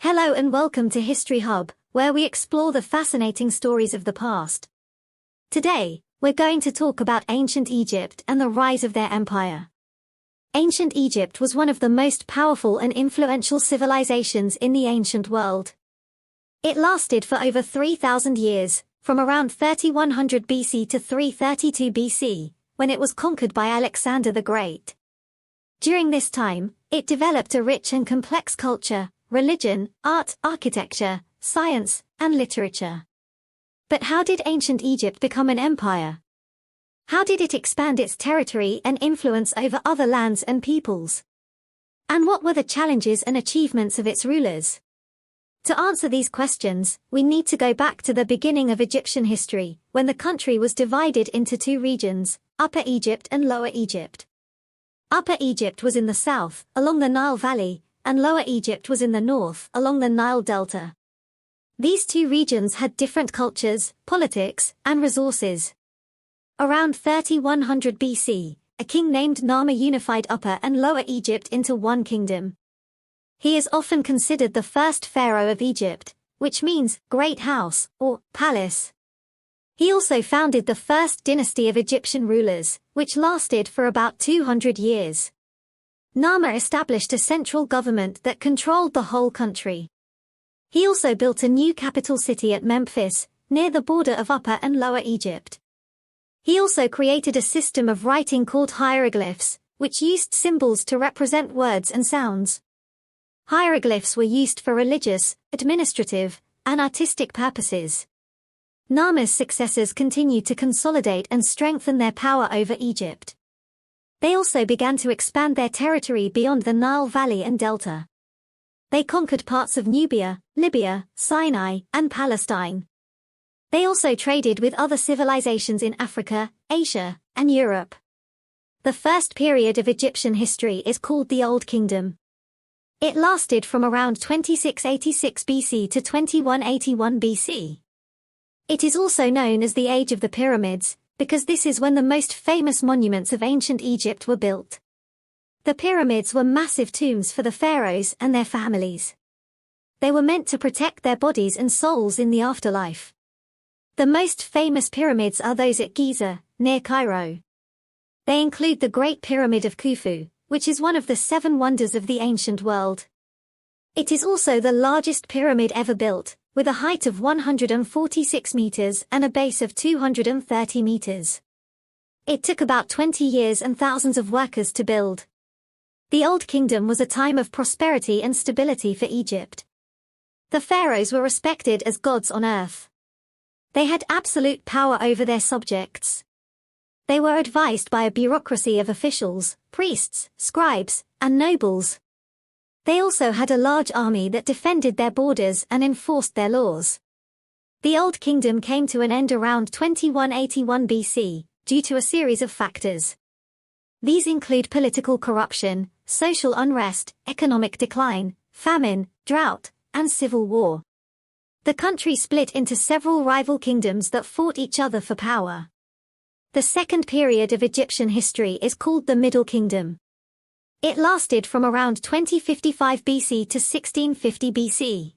Hello and welcome to History Hub, where we explore the fascinating stories of the past. Today, we're going to talk about ancient Egypt and the rise of their empire. Ancient Egypt was one of the most powerful and influential civilizations in the ancient world. It lasted for over 3,000 years, from around 3100 BC to 332 BC, when it was conquered by Alexander the Great. During this time, it developed a rich and complex culture, religion, art, architecture, science, and literature. But how did ancient Egypt become an empire? How did it expand its territory and influence over other lands and peoples? And what were the challenges and achievements of its rulers? To answer these questions, we need to go back to the beginning of Egyptian history, when the country was divided into two regions, Upper Egypt and Lower Egypt. Upper Egypt was in the south, along the Nile Valley, and Lower Egypt was in the north, along the Nile Delta. These two regions had different cultures, politics, and resources. Around 3100 BC, a king named Narmer unified Upper and Lower Egypt into one kingdom. He is often considered the first pharaoh of Egypt, which means great house, or palace. He also founded the first dynasty of Egyptian rulers, which lasted for about 200 years. Narmer established a central government that controlled the whole country. He also built a new capital city at Memphis, near the border of Upper and Lower Egypt. He also created a system of writing called hieroglyphs, which used symbols to represent words and sounds. Hieroglyphs were used for religious, administrative, and artistic purposes. Narmer's successors continued to consolidate and strengthen their power over Egypt. They also began to expand their territory beyond the Nile Valley and Delta. They conquered parts of Nubia, Libya, Sinai, and Palestine. They also traded with other civilizations in Africa, Asia, and Europe. The first period of Egyptian history is called the Old Kingdom. It lasted from around 2686 BC to 2181 BC. It is also known as the Age of the Pyramids, because this is when the most famous monuments of ancient Egypt were built. The pyramids were massive tombs for the pharaohs and their families. They were meant to protect their bodies and souls in the afterlife. The most famous pyramids are those at Giza, near Cairo. They include the Great Pyramid of Khufu, which is one of the 7 wonders of the ancient world. It is also the largest pyramid ever built, with a height of 146 meters and a base of 230 meters. It took about 20 years and thousands of workers to build. The Old Kingdom was a time of prosperity and stability for Egypt. The pharaohs were respected as gods on earth. They had absolute power over their subjects. They were advised by a bureaucracy of officials, priests, scribes, and nobles. They also had a large army that defended their borders and enforced their laws. The Old Kingdom came to an end around 2181 BC, due to a series of factors. These include political corruption, social unrest, economic decline, famine, drought, and civil war. The country split into several rival kingdoms that fought each other for power. The second period of Egyptian history is called the Middle Kingdom. It lasted from around 2055 BC to 1650 BC.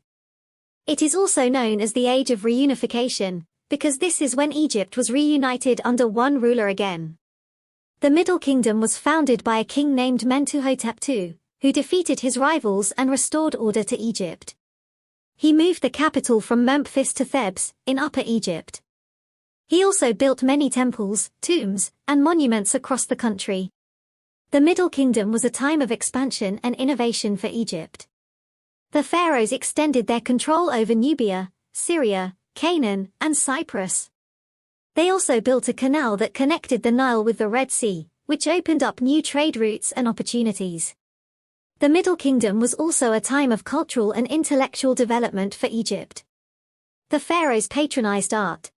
It is also known as the Age of Reunification, because this is when Egypt was reunited under one ruler again. The Middle Kingdom was founded by a king named Mentuhotep II, who defeated his rivals and restored order to Egypt. He moved the capital from Memphis to Thebes, in Upper Egypt. He also built many temples, tombs, and monuments across the country. The Middle Kingdom was a time of expansion and innovation for Egypt. The pharaohs extended their control over Nubia, Syria, Canaan, and Cyprus. They also built a canal that connected the Nile with the Red Sea, which opened up new trade routes and opportunities. The Middle Kingdom was also a time of cultural and intellectual development for Egypt. The pharaohs patronized art,